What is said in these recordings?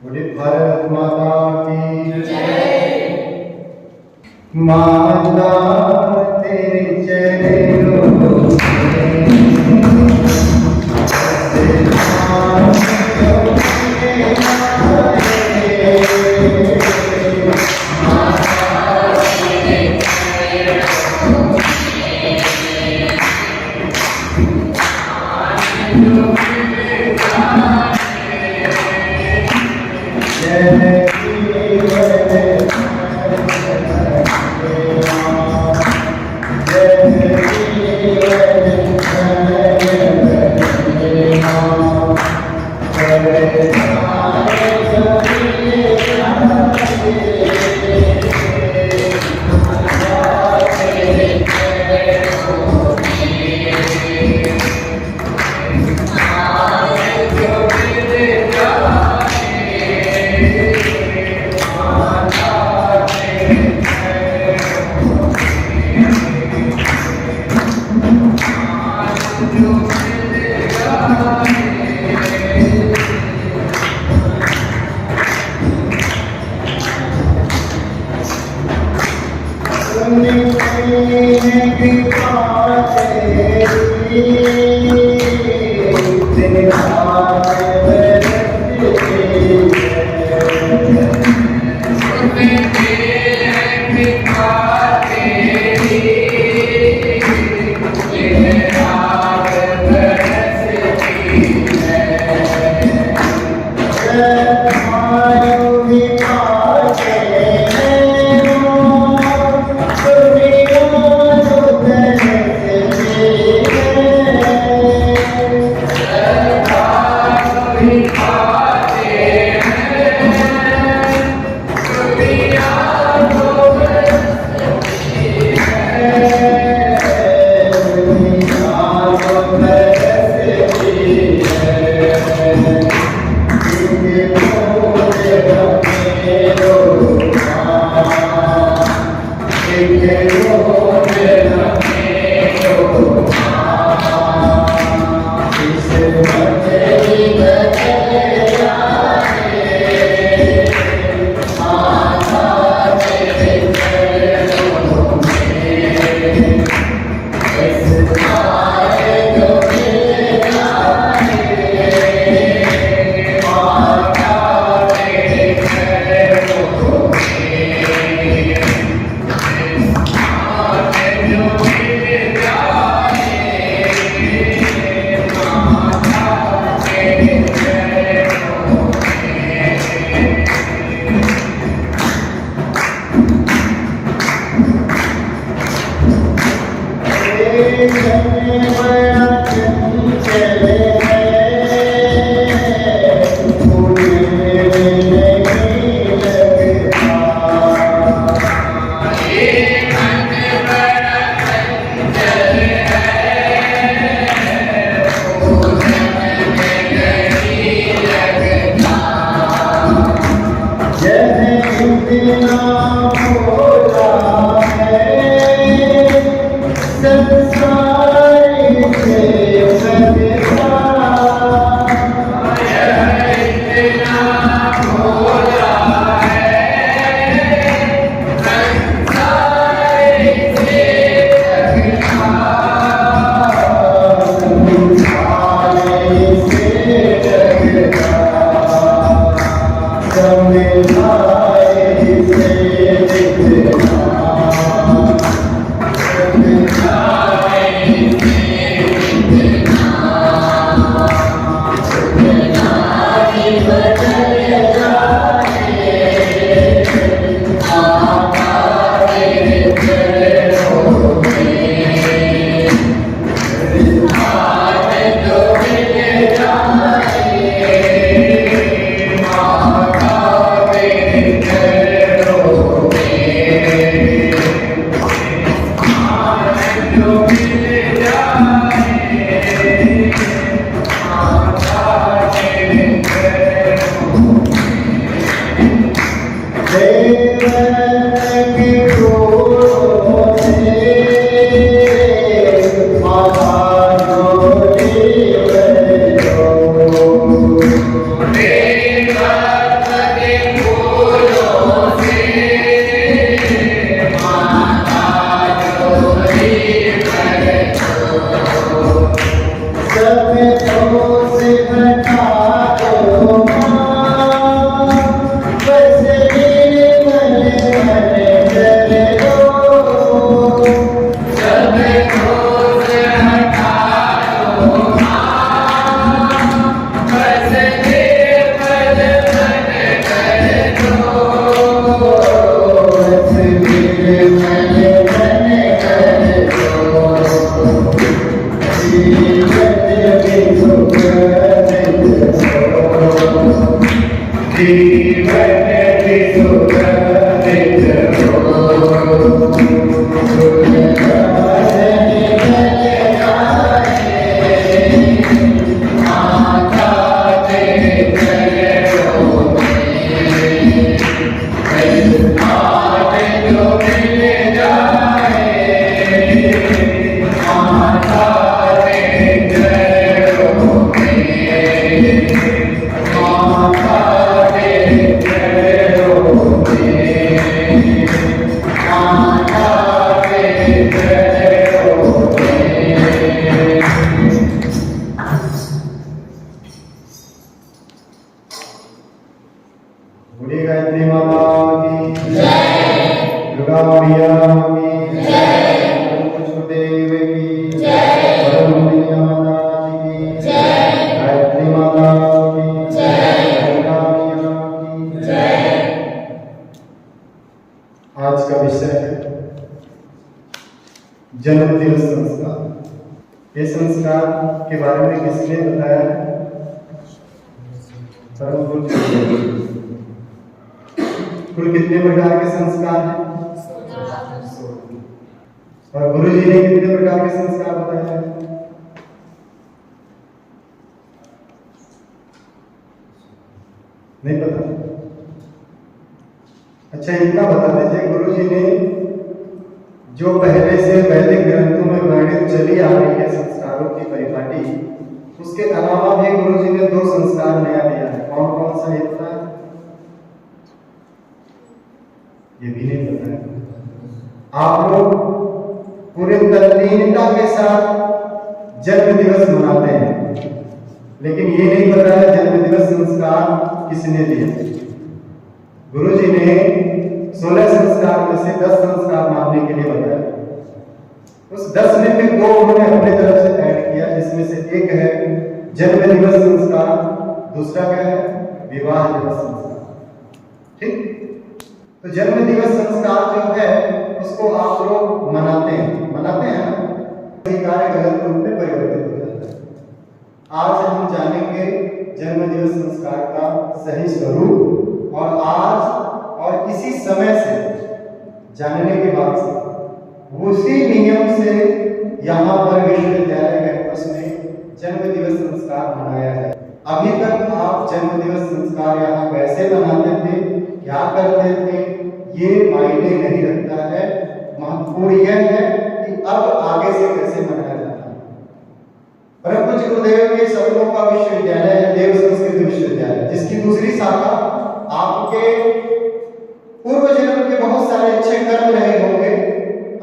बोले भारत माता की जय। माता तेरे चरणों बूढ़ी गायत्री माता की जय, दुर्गा मैया की जय, कुछदेव की जय, परमैया माता की जय, गायत्री माता की जय, दुर्गा मैया की जय। आज का विषय है जन्मदिन संस्कार। ये संस्कार के बारे में किसने बताया? परम गुरु जी। कुल कितने प्रकार के संस्कार हैं? और गुरु जी ने कितने प्रकार के संस्कार बताए हैं? नहीं पता? अच्छा, इतना बता दीजिए, गुरु जी ने जो पहले से वैदिक ग्रंथों में वर्णित चली आ रही है संस्कारों की परिपाटी, उसके अलावा भी गुरु जी ने 2 संस्कार नया दिया है। कौन कौन सा? एक था, ये भी नहीं पता है। आप लोग पूरे तल्लीनता के साथ जन्म दिवस मनाते हैं, लेकिन ये नहीं पता है जन्म दिवस संस्कार किसने दिए। गुरु जी ने 16 संस्कार में से 10 संस्कार मानने के लिए बताया। उस 10 में भी 2 उन्होंने अपने तरफ से ऐड किया, जिसमें से एक है जन्म दिवस संस्कार, दूसरा क्या है? विवाह दिवस संस्कार। ठीक? तो जन्म दिवस संस्कार जो है उसको आप लोग मनाते हैं ना? कार्य गलत रूप में परिवर्तित हो जाता है। आज हम जानेंगे जन्म दिवस संस्कार का सही स्वरूप, और आज और इसी समय से जानने के बाद से उसी नियम से यहाँ पर विश्वविद्यालय कैंपस में जन्म दिवस संस्कार मनाया है। अभी तक आप जन्म दिवस संस्कार यहाँ कैसे मनाते थे, क्या करते थे, ये मायने नहीं रखता है। महत्वपूर्ण यह है कि अब आगे से कैसे मनाया जाता है। परम पूज्य गुरुदेव के सपनों का विश्वविद्यालय है देव संस्कृत विश्वविद्यालय, जिसकी दूसरी शाखा आपके पूर्व जन्म के बहुत सारे अच्छे कर्म रहे होंगे,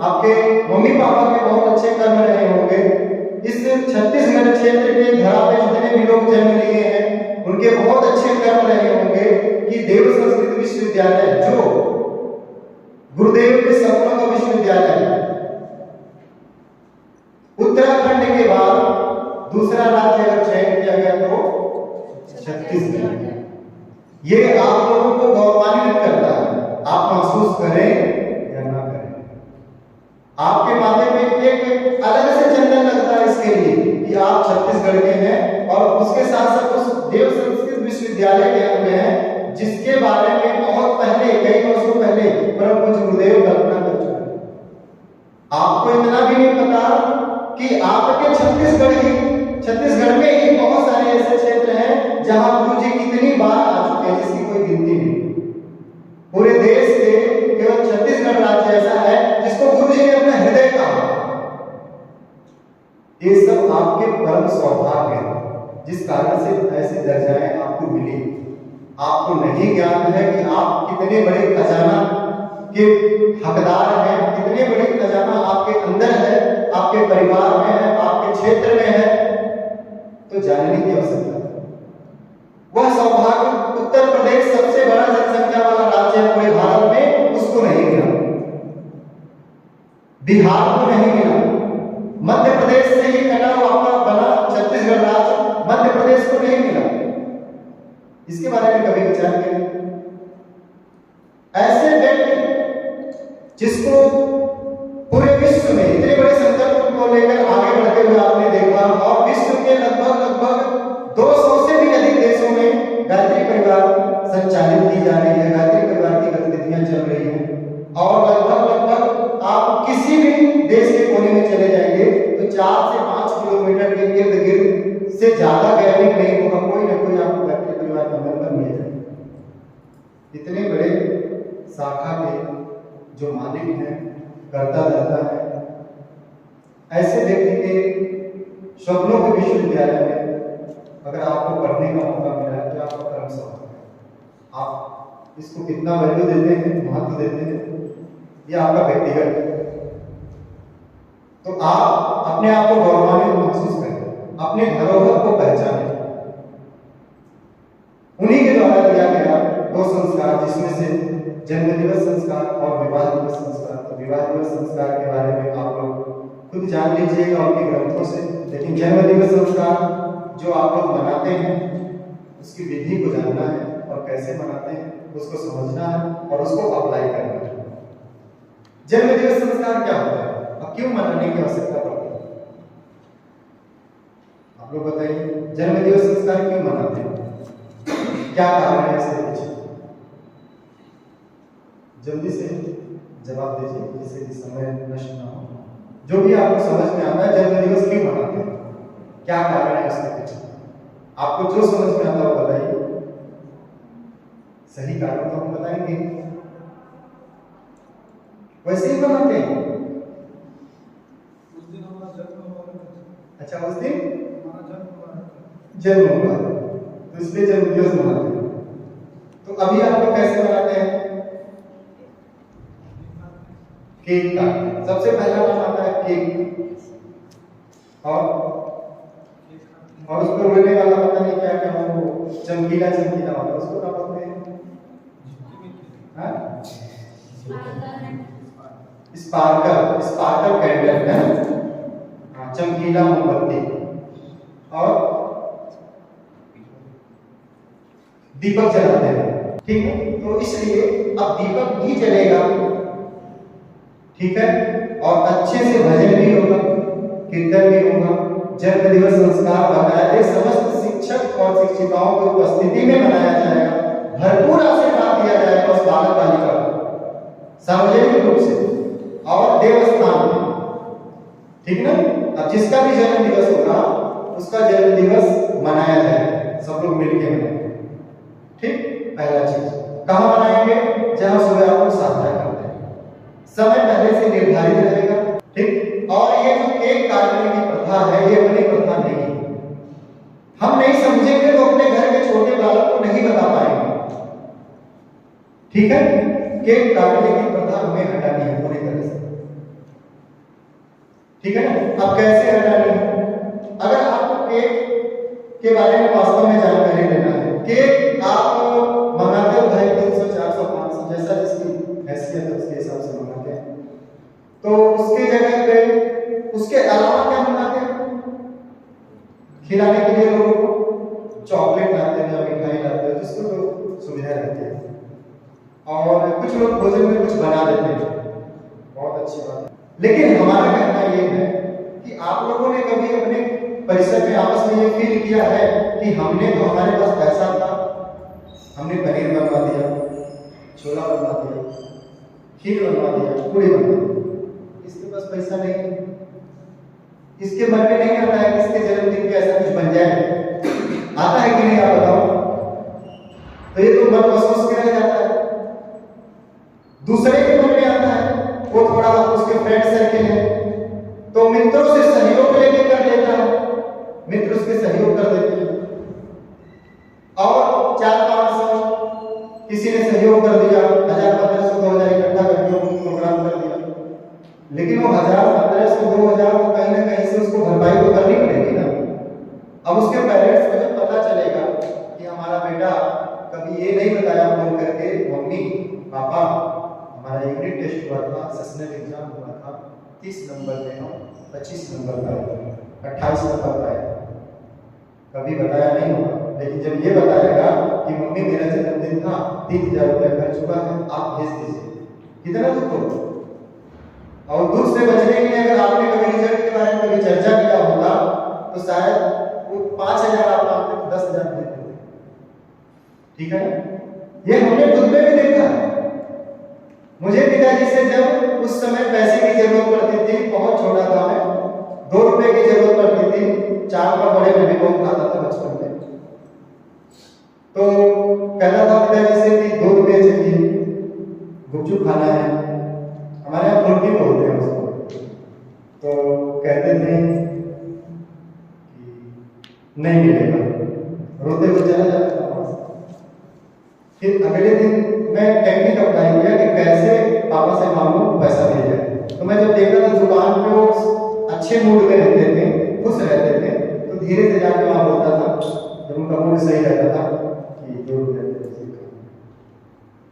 आपके मम्मी पापा के बहुत अच्छे कर्म रहे होंगे। इस छत्तीसगढ़ क्षेत्र के धरा पे जितने भी लोग जन्म लिए हैं, उनके बहुत अच्छे कर्म रहे होंगे कि देव संस्कृत विश्वविद्यालय, जो गुरुदेव के सपनों का विश्वविद्यालय है, उत्तराखंड के बाद दूसरा राज्य अगर चयन किया गया तो छत्तीसगढ़। ये आप लोगों को गौरवान्वित करता है, आप महसूस करें या ना करें। आपके माथे पे एक अलग से चंदन लगता है इसके लिए कि आप छत्तीसगढ़ के हैं, और उसके साथ साथ उस देव संस्कृत विश्वविद्यालय के अंग हैं, जिसके बारे में बहुत पहले, कई वर्षों पहले परम पूज्य गुरुदेव कल्पना कर चुके हैं। आपको इतना भी नहीं पता कि आपके छत्तीसगढ़ में ही बहुत सारे ऐसे क्षेत्र हैं जहां गुरु जी कितनी बार आ चुके हैं, जिसकी कोई गिनती नहीं। पूरे देश के केवल छत्तीसगढ़ राज्य ऐसा है जिसको गुरु जी ने अपना हृदय कहा। ये सब आपके परम सौभाग्य है, जिस कारण से ऐसी दर्जाएं आपको मिली। आपको नहीं ज्ञान है कि आप कितने बड़े खजाना के हकदार हैं, कितने बड़े खजाना आपके अंदर है, जानने की आवश्यकता है। वह सौभाग्य उत्तर प्रदेश सबसे बड़ा जनसंख्या वाला राज्य है पूरे भारत में, उसको नहीं मिला, बिहार को नहीं मिला, मध्य प्रदेश से ही कटा हुआ बना छत्तीसगढ़ राज्य मध्य प्रदेश को नहीं मिला। इसके बारे में कभी विचार किया? ऐसे व्यक्ति जिसको पूरे विश्व में इतने बड़े संकल्प को लेकर आगे बढ़ते हुए आपने देखा, और विश्व के लगभग 200 से भी अधिक देशों में गायत्री परिवार संचालित की जा रही है, गायत्री परिवार की गतिविधियां चल रही हैं, और लगभग आप किसी भी देश के कोने में चले जाएंगे तो 4 से 5 किलोमीटर के इर्द गिर्द से ज्यादा गैदरिंग नहीं होगा, कोई ना कोई आपको गायत्री परिवार का मेंबर मिल जाएगा। इतने बड़े शाखा के जो मालिक हैं, करता धरता है, ऐसे व्यक्ति के स्वप्नों के विश्वविद्यालय में अगर आपको पढ़ने का मौका मिला है तो आपका कर्म सफल है। आप इसको कितना वैल्यू देते हैं, महत्व देते हैं, यह आपका व्यक्तिगत है। तो आप अपने आप को गौरवान्वित महसूस करें, अपने धरोहर को पहचानें। उन्हीं के द्वारा दिया गया 2 संस्कार, जिसमें से जन्म दिवस संस्कार और विवाह दिवस संस्कार। तो विवाह दिवस संस्कार के बारे में आप लोग खुद जान लीजिएगा उनके ग्रंथों से, लेकिन जन्म दिवस संस्कार जो आप लोग मनाते हैं उसकी विधि को जानना है, और कैसे मनाते हैं उसको समझना है और उसको अप्लाई करना है। जन्म दिवस संस्कार क्या होता है, अब क्यों मनाने की आवश्यकता पड़ती है, आप लोग बताइए। जन्म दिवस संस्कार क्यों मनाते हैं, क्या कारण है इसके पीछे? जल्दी से जवाब दीजिए, जिससे कि समय नष्ट ना हो। जो भी आपको समझ में आता है, जन्म दिवस क्यों मनाते हैं, क्या कारण है उसके पीछे, आपको जो समझ में आता है वो बताइए। सही कारण तो हम बताएंगे, वैसे ही मनाते हैं। उस दिन हमारा जन्म हुआ। अच्छा, उस दिन हमारा जन्म हुआ तो इसलिए जन्म दिवस मनाते हैं। तो अभी आप लोग कैसे मनाते हैं? केक का सबसे पहला नाम आता है केक, और उसको उड़ने वाला पता नहीं क्या क्या वो चमकीला वाला, उसको क्या बोलते हैं? स्पार्कल कैंडल है, चमकीला मोमबत्ती, और दीपक जलाते हैं, ठीक है। तो इसलिए अब दीपक भी जलेगा, ठीक है, और अच्छे से भजन भी होगा, कीर्तन भी होगा। जन्म दिवस संस्कार बकायदे समस्त शिक्षक और शिक्षिकाओं की उपस्थिति में मनाया जाएगा, भरपूर आशीर्वाद दिया जाएगा उस बालक बालिका को सार्वजनिक रूप से और देवस्थान में, ठीक ना। अब जिसका भी जन्म दिवस होगा उसका जन्म दिवस मनाया जाएगा, सब लोग मिलकर मनाएंगे, ठीक। पहला चीज कहाँ मनाएंगे? जहां सुबह आप लोग साधना करते हैं, समय पहले से निर्धारित रहेगा, ठीक। और ये जो केक काटने की प्रथा है, ये अपनी प्रथा नहीं है। हम नहीं समझेंगे तो अपने घर के छोटे बालक को नहीं बता पाएंगे, ठीक है। केक काटने की प्रथा हमें हटानी है पूरी तरह से, ठीक है ना। अब कैसे हटानी है? अगर आपको केक के बारे में वास्तव में जानकारी लेना है, केक आप मंगाते हो 250, 300, 400, 500 जैसा जिसकी हैसियत है उसके हिसाब से मंगाते हैं। तो उसके जगह पे उसके अलावा क्या मंगाते हैं? खिलाने के लिए लोगों को चॉकलेट लाते हैं या मिठाई लाते हैं, जिसको जो सुविधा रहती है, और कुछ लोग भोजन में कुछ बना देते हैं, बहुत अच्छी बात है। लेकिन हमारा कहना ये है कि आप लोगों ने कभी अपने परिसर में आपस में ये फील किया है कि हमने तो हमारे पास पैसा था, हमने पनीर बनवा दिया, छोला बनवा दिया, खीर बनवा दिया, पूरी बनवा दी, इसके पास पैसा नहीं, इसके मन में नहीं आता है कि इसके जन्मदिन पे ऐसा कुछ बन जाए, आता है कि नहीं आप बताओ? तो ये तो मन महसूस किया जाता है। दूसरे के मन में आता है, वो थोड़ा उसके फ्रेंड सर्किल है तो मित्रों से सहयोग लेके कर लेता है, मित्र उसके सहयोग कर देते हैं, और 400-500 किसी ने सहयोग कर दिया, 1000-1500 2000 इकट्ठा करके प्रोग्राम कर दिया। लेकिन वो 1000-1500 2000 को कहीं ना कहीं से उसको भरपाई तो करनी पड़ेगी ना। अब उसके पेरेंट्स 30 नंबर में हम 25 नंबर पाए, 28 नंबर पाए। कभी बताया नहीं होगा, लेकिन जब ये बताएगा कि मम्मी मेरा जन्मदिन था, 3000 रुपया खर्च हुआ है, आप भेज दीजिए, कितना दुख होगा। और दुख से बचने के लिए अगर आपने कभी रिजल्ट के बारे में कभी चर्चा किया होगा तो शायद वो 5000 आप मांगते तो 10,000 दे देते। ठीक है, ये हमने खुद में भी देखा है। मुझे पिताजी से जब उस समय पैसे की जरूरत पड़ती थी, बहुत छोटा था मैं, 2 रुपए की जरूरत पड़ती थी, 4 का बड़े में भी बहुत खाता था बचपन में, तो कहता था पिताजी से कि 2 रुपए चाहिए, गुपचुप खाना है, हमारे यहाँ फुल्की बोलते हैं उसको। तो कहते थे कि नहीं मिलेगा, रोते हुए चला जाता था वहां से। फिर अगले दिन मैं टेक्निक अप्लाई किया कि कैसे पापा से मांगूं पैसा मिल जाए। तो मैं जब देखता था दुकान पे वो अच्छे मूड में रहते थे, खुश रहते थे, तो धीरे से जाके वहां बोलता था, जब उनका मूड सही रहता था कि 2 रुपए दे दीजिए।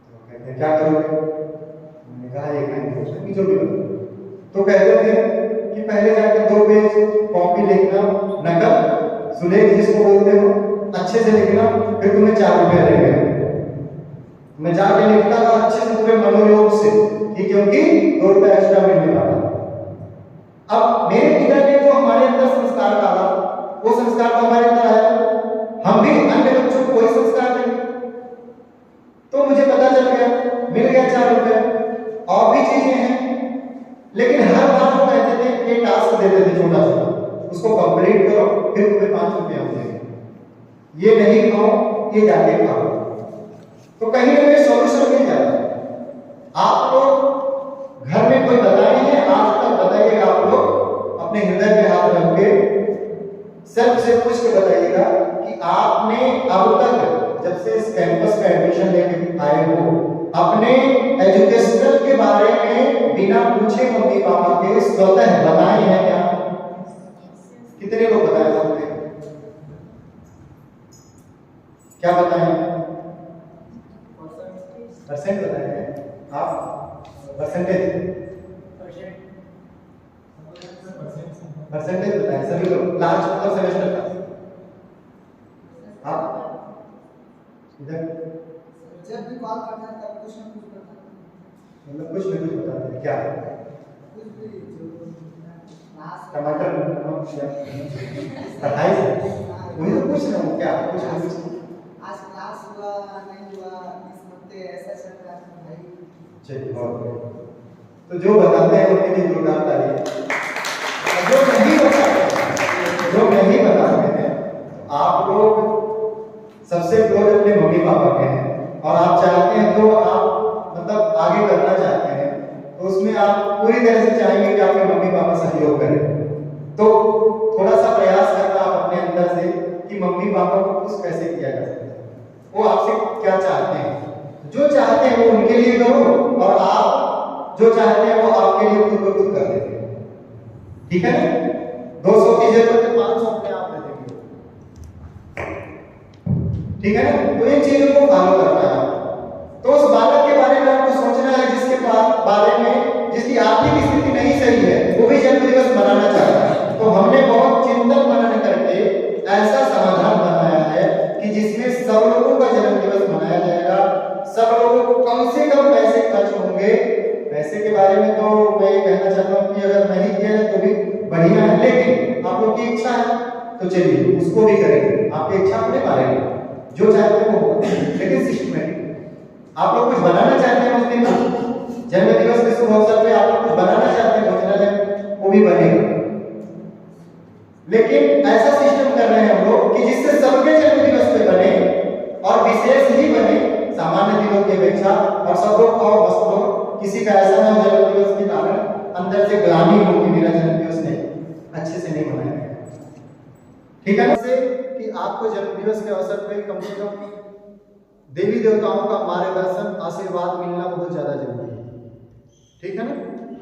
तो कहते हैं क्या करोगे? मैंने कहा ये खाएंगे, जो भी बता। तो कहते थे कि पहले जाकर 2 पेज कॉपी लिखना, नकल सुलेख जिसको बोलते हो, अच्छे से लिखना, फिर तुम्हें 4 रुपए देंगे। मैं जाके लिखता था अच्छे से पूरे मनोयोग से, कि क्योंकि 2 रुपए एक्स्ट्रा मिलने वाला। अब मेरे पिता ने जो हमारे अंदर संस्कार डाला, वो संस्कार तो हमारे अंदर आया, हम भी अन्य बच्चों को कोई संस्कार देंगे। तो मुझे पता चल गया, मिल गया 4 रुपए। और भी चीजें हैं, लेकिन हर बार वो कहते थे, ये टास्क देते थे छोटा छोटा, उसको कंप्लीट करो, फिर तुम्हें 5 रुपए हम देंगे, ये नहीं खाओ, ये जाके खाओ। तो कहीं हमें सॉल्यूशन मिल जाता है। आप लोग घर में कोई बताए हैं आज तक? बताइएगा आप लोग अपने हृदय पे हाथ रख के सेल्फ से पूछ के बताइएगा कि आपने अब तक जब से इस कैंपस का एडमिशन लेके आए हो, अपने एजुकेशनल के बारे में बिना पूछे मम्मी पापा के स्वतः बताए हैं क्या? कितने लोग बताए होंगे? क्या बताए? परसेंट बताए हैं आप? परसेंटेज परसेंटेज बताए सभी लोग लास्ट मतलब सेमेस्टर का? आप इधर जब भी कॉल करता है तब कुछ ना कुछ करता है, मतलब कुछ ना कुछ बताते हैं क्या? कुछ भी जो क्लास टमाटर पढ़ाई से वही तो पूछ रहा हूँ, क्या कुछ ना कुछ? आज क्लास हुआ नहीं हुआ, इस हफ्ते ऐसा चल रहा है भाई। चलिए बहुत बढ़िया। तो जो बताते हैं उनके लिए जोरदार ताली। जो नहीं बताते हैं, आप लोग सबसे क्लोज अपने मम्मी पापा के हैं, और आप चाहते हैं तो आप मतलब आगे करना चाहते हैं, तो उसमें आप पूरी तरह से चाहेंगे कि आपके मम्मी पापा सहयोग करें। तो थोड़ा सा प्रयास करना आप अपने अंदर से कि मम्मी पापा को खुश कैसे किया जा सकता है, वो आपसे क्या चाहते हैं। जो चाहते हैं वो उनके लिए करो, और आप जो चाहते हैं वो आपके लिए खुद ब खुद कर देंगे। ठीक है ना? 200 की जरूरत है, 500 अपने आप दे देंगे। ठीक है ना? तो इन चीजों को फॉलो करना है। तो उस बालक के बारे में आपको सोचना है जिसके बारे में जिसकी आर्थिक स्थिति नहीं सही है, वो भी जन्मदिवस मनाना चाहता है। तो हमने बहुत चिंतन मनन करके ऐसा समाधान बनाया है कि जिसमें सब लोगों का जन्मदिवस मनाया जाएगा, सब लोगों को कम से कम पैसे खर्च होंगे। पैसे के बारे में तो मैं ये कहना चाहता हूँ कि अगर नहीं किया है तो भी बढ़िया है, लेकिन आप लोग की इच्छा है तो चलिए उसको भी करेंगे। आपकी इच्छा अपने मारेंगे, जो चाहते हैं वो, लेकिन सिस्टमैटिक। आप लोग कुछ बनाना चाहते हैं उस दिन जन्मदिवस के शुभ अवसर पे, आप लोग कुछ बनाना चाहते हैं भोजनालय, वो भी बनेगा, लेकिन ऐसा सिस्टम कर रहे हैं हम लोग कि जिससे सबके जन्मदिवस पे बने और विशेष ही बने सामान्य दिनों की अपेक्षा, और सब लोग और मस्त हो। किसी का ऐसा ना हो जन्मदिवस के कारण अंदर से ग्लानि हो कि मेरा जन्मदिवस नहीं अच्छे से नहीं मनाया गया। ठीक है ना? से कि आपको जन्मदिवस के अवसर पे कम से कम देवी देवताओं का मार्गदर्शन आशीर्वाद मिलना बहुत ज्यादा जरूरी है। ठीक है ना?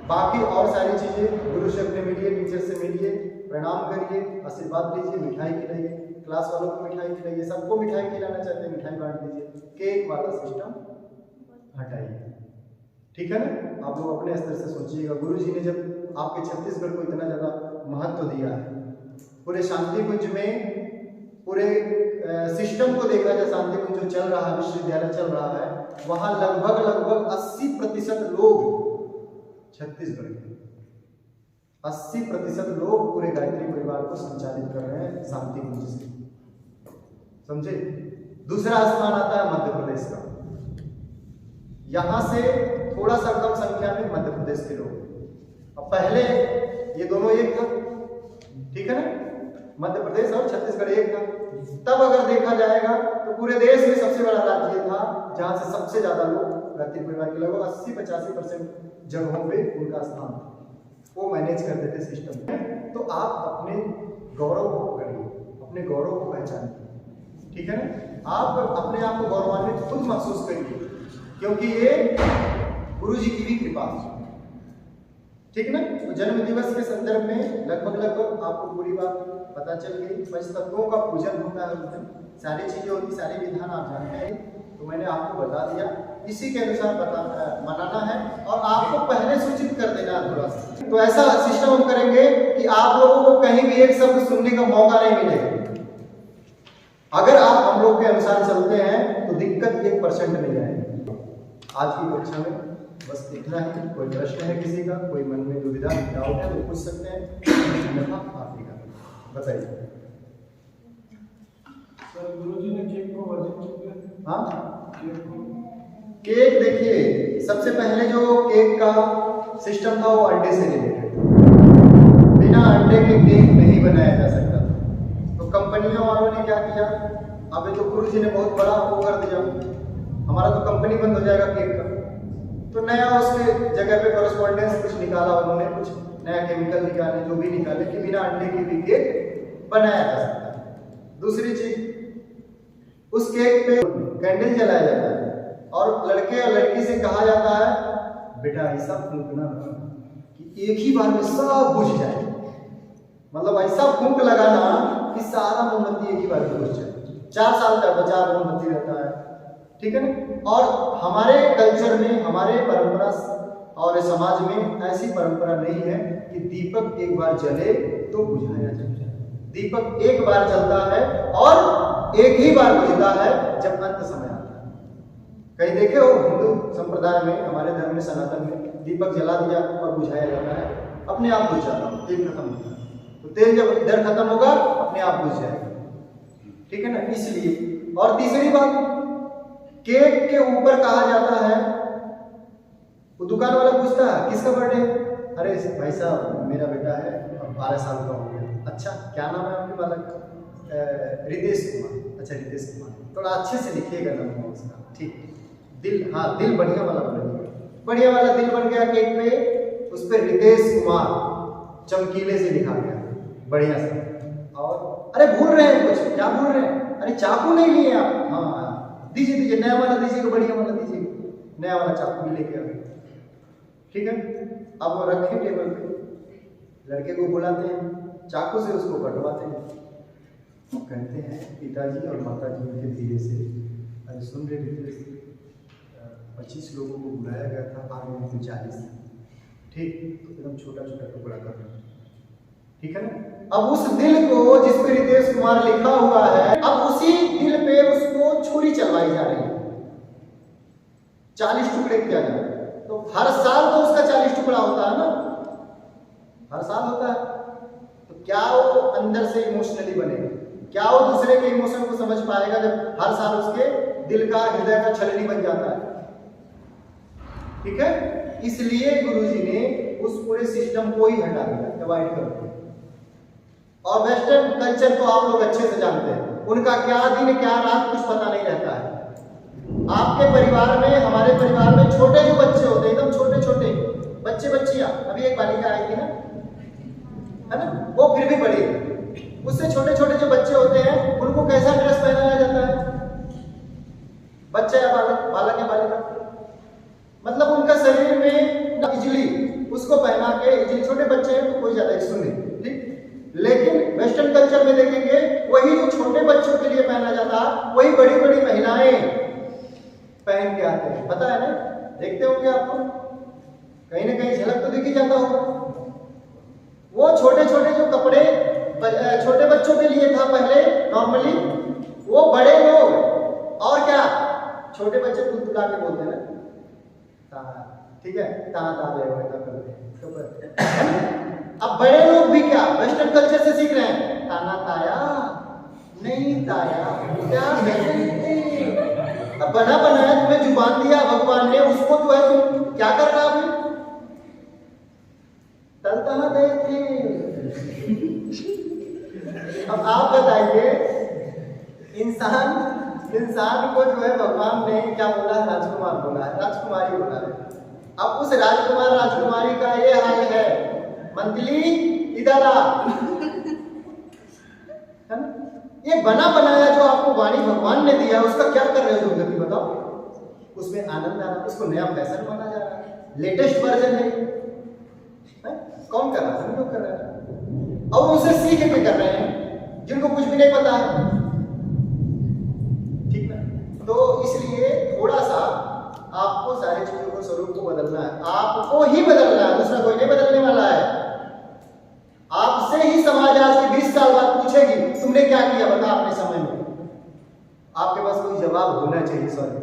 बाकी और सारी चीजें गुरु से अपने मिलिए, टीचर से मिलिए, प्रणाम करिए, आशीर्वाद लीजिए, मिठाई खिलाइए, क्लास वालों को मिठाई खिलाइए, सबको मिठाई खिलाना चाहते हैं मिठाई बांट दीजिए, केक वाला सिस्टम हटाइए। ठीक है ना? आप लोग अपने स्तर से सोचिएगा। गुरु जी ने जब आपके छत्तीसगढ़ को इतना ज़्यादा महत्व दिया है। पूरे शांति कुंज में पूरे सिस्टम को देखा जाए, शांति कुंज जो चल रहा है, विश्वविद्यालय चल रहा है, वहाँ लगभग 80% लोग छत्तीसगढ़ के 80% लोग पूरे गायत्री परिवार को संचालित कर रहे हैं शांति कुंज से, समझे। दूसरा स्थान आता है मध्य प्रदेश का, यहां से थोड़ा सा कम संख्या में मध्य प्रदेश के लोग। अब पहले ये दोनों एक था, ठीक है ना, मध्य प्रदेश और छत्तीसगढ़ एक था। तब अगर देखा जाएगा तो पूरे देश में सबसे बड़ा राज्य था जहां से सबसे ज्यादा लोग गायत्री परिवार के लगभग 80-85% जगहों पे उनका स्थान था, वो मैनेज करते थे सिस्टम में। तो आप अपने गौरव को करिए, अपने गौरव को पहचानिए, ठीक है ना। आप अपने आप को गौरवान्वित खुद महसूस करिए, क्योंकि ये गुरु जी की भी कृपा है, ठीक ना। तो जन्म दिवस के संदर्भ में लगभग आपको पूरी बात पता चल गई। पंचतत्वों का पूजन होता है उस दिन, सारी चीजें होती, सारे विधान आप जानते हैं, तो मैंने आपको बता दिया। इसी के अनुसार मनाना है और आपको पहले सूचित कर देना है थोड़ा सा। तो ऐसा सिस्टम हम करेंगे कि आप लोगों को कहीं भी एक शब्द सुनने का मौका नहीं मिलेगा। अगर आप हम लोग के अनुसार चलते हैं तो दिक्कत 1% नहीं आएगी। आज की कक्षा में बस इतना ही। कोई प्रश्न है किसी का, कोई मन में दुविधा डाउट है तो पूछ सकते हैं। आप ही का बताइए। सर गुरुजी ने केक को वर्जित किया। हाँ, केक देखिए, सबसे पहले जो केक का सिस्टम था वो अंडे से रिलेटेड, बिना अंडे के केक नहीं बनाया जा सकता था। तो कंपनियों वालों ने क्या किया, अब ये तो गुरुजी ने बहुत बड़ा वो कर दिया, हमारा तो कंपनी बंद हो जाएगा केक का। तो नया उसके जगह पे कॉरेस्पॉन्डेंस कुछ निकाला उन्होंने, कुछ नया केमिकल निकाले, जो भी निकाले कि बिना अंडे के भी केक बनाया जा सकता है। दूसरी चीज, उस केक पे कैंडल जलाया जाता है और लड़के और लड़की से कहा जाता है बेटा ऐसा फूंकना कि एक ही बार में सब बुझ जाए, मतलब ऐसा फूंक लगाना कि सारा मोमबत्ती एक ही बार में बुझ जाए। 4 साल तक 4 मोमबत्ती रहता है, ठीक है ना। और हमारे कल्चर में, हमारे परंपरा और समाज में ऐसी परंपरा नहीं है कि दीपक एक बार जले तो बुझाया जाए। दीपक एक बार जलता है और एक ही बार बुझता है जब अंत समय आता है। कहीं देखे हो हिंदू संप्रदाय में, हमारे धर्म में, सनातन में दीपक जला दिया और बुझाया जाता है, अपने आप बुझ जाता है, तेल खत्म होता है। तो तेल जब इधर खत्म होगा अपने आप बुझ जाएगा, ठीक है ना। इसलिए, और तीसरी बात, केक के ऊपर कहा जाता है, वो दुकान वाला पूछता है किसका बर्थडे, अरे भाई साहब मेरा बेटा है 12 साल का हो गया। अच्छा क्या नाम है आपके बालक का? रितेश कुमार। अच्छा रितेश कुमार, थोड़ा अच्छे से लिखिएगा नाम उसका, ठीक। दिल, हाँ दिल बढ़िया वाला बनेगा, बढ़िया वाला दिल बन गया केक पे, उस पर रितेश कुमार चमकीले से लिखा गया बढ़िया से। और अरे भूल रहे हैं कुछ, क्या भूल रहे हैं, अरे चाकू नहीं लिए आप? हाँ दीजिए दीजिए, नया वाला दीजिएगा, बढ़िया वाला दीजिए, नया वाला चाकू भी लेके आए, ठीक है। अब वो रखें टेबल पे, लड़के को बुलाते हैं, चाकू से उसको कटवाते हैं। वो कहते हैं पिताजी और माताजी उनके धीरे से, अरे सुन रहे थे 25 लोगों को बुलाया गया था, आगे में 40, ठीक, तो एकदम छोटा छोटा टुकड़ा कर रहे हैं, ठीक है ना। अब उस दिल को जिस पे रितेश कुमार लिखा हुआ है, अब उसी दिल पे उसको छुरी चलवाई जा रही है, 40 टुकड़े किया जा रहा है। तो हर साल तो उसका 40 टुकड़ा होता है ना, हर साल होता है। तो क्या वो अंदर से इमोशनली बनेगा, क्या वो दूसरे के इमोशन को समझ पाएगा जब हर साल उसके दिल का, हृदय का छलनी बन जाता है, ठीक है। इसलिए गुरुजी ने उस पूरे सिस्टम को ही हटा दिया, डिवाइड कर दिया। और वेस्टर्न कल्चर तो आप लोग अच्छे से जानते हैं, उनका क्या दिन क्या रात कुछ पता नहीं रहता है। आपके परिवार में, हमारे परिवार में छोटे जो बच्चे होते हैं, एकदम छोटे छोटे बच्चे बच्चियां, अभी एक बालिका आई थी ना, है ना, वो फिर भी बड़ी है, उससे छोटे छोटे जो बच्चे होते हैं उनको कैसा ड्रेस पहनाया जाता है, बच्चा या बालक, बालक या बालिका, मतलब उनका शरीर में इजली उसको पहना के, इजली छोटे बच्चे हैं तो कोई ज्यादा इशू नहीं, ठीक। लेकिन वेस्टर्न कल्चर में देखेंगे वही जो छोटे बच्चों के लिए पहना जाता है वही बड़ी बड़ी महिलाएं पहन के आते हैं, पता है ना, देखते होंगे आपको, कहीं ना कहीं झलक तो दिख ही जाता होगा, वो छोटे छोटे जो कपड़े छोटे बच्चों के लिए था पहले नॉर्मली, वो बड़े लोग और क्या छोटे बच्चे तुलतुला के बोलते हैं ना ताहा, ठीक है, ताहा ताले हुए अब बड़े लोग भी क्या वेस्टर्न कल्चर से सीख रहे हैं, ताना ताया नहीं ताया क्या अब बना बनाया तुम्हें जुबान दिया भगवान ने, उसको जो है तुम क्या कर रहा है तलता गए थे। अब आप बताइए इंसान को जो है भगवान ने क्या बोला, राजकुमार बोला है, राजकुमारी बोला है। अब उस राजकुमार राजकुमारी का ये हाल है, मंथली इधर आ, है ना? ये बना बनाया जो आपको वाणी भगवान ने दिया उसका क्या कर रहे हो तुम गति बताओ, उसमें आनंद आ रहा है, उसको नया फैशन माना जा रहा है, लेटेस्ट वर्जन है, कौन कर रहा है, हम लोग कर रहे हैं और उनसे सीख के कर रहे हैं जिनको कुछ भी नहीं पता है, ठीक ना। तो इसलिए थोड़ा सा आपको सारी चीजों को स्वरूप को बदलना है, आपको ही बदलना है, दूसरा कोई नहीं बदलने वाला है। आपसे ही समाज आज के 20 साल बाद पूछेगी तुमने क्या किया बता अपने समय में, आपके पास कोई जवाब होना चाहिए, सॉरी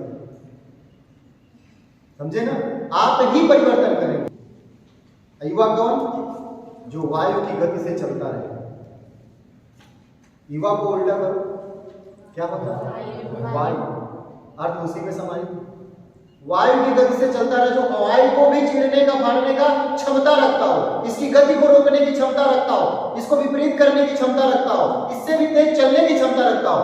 समझे ना, आप ही परिवर्तन करेंगे। युवा कौन, जो वायु की गति से चलता रहे, युवा को उल्टा करो क्या होता है, वायु अर्थ उसी में समाई, वायु की गति से चलता रहे, जो वायु को भी चीरने का फाड़ने का क्षमता रखता हो, इसकी गति को रोकने की क्षमता रखता हो, इसको विपरीत करने की क्षमता रखता हो, इससे भी तेज चलने की क्षमता रखता हो।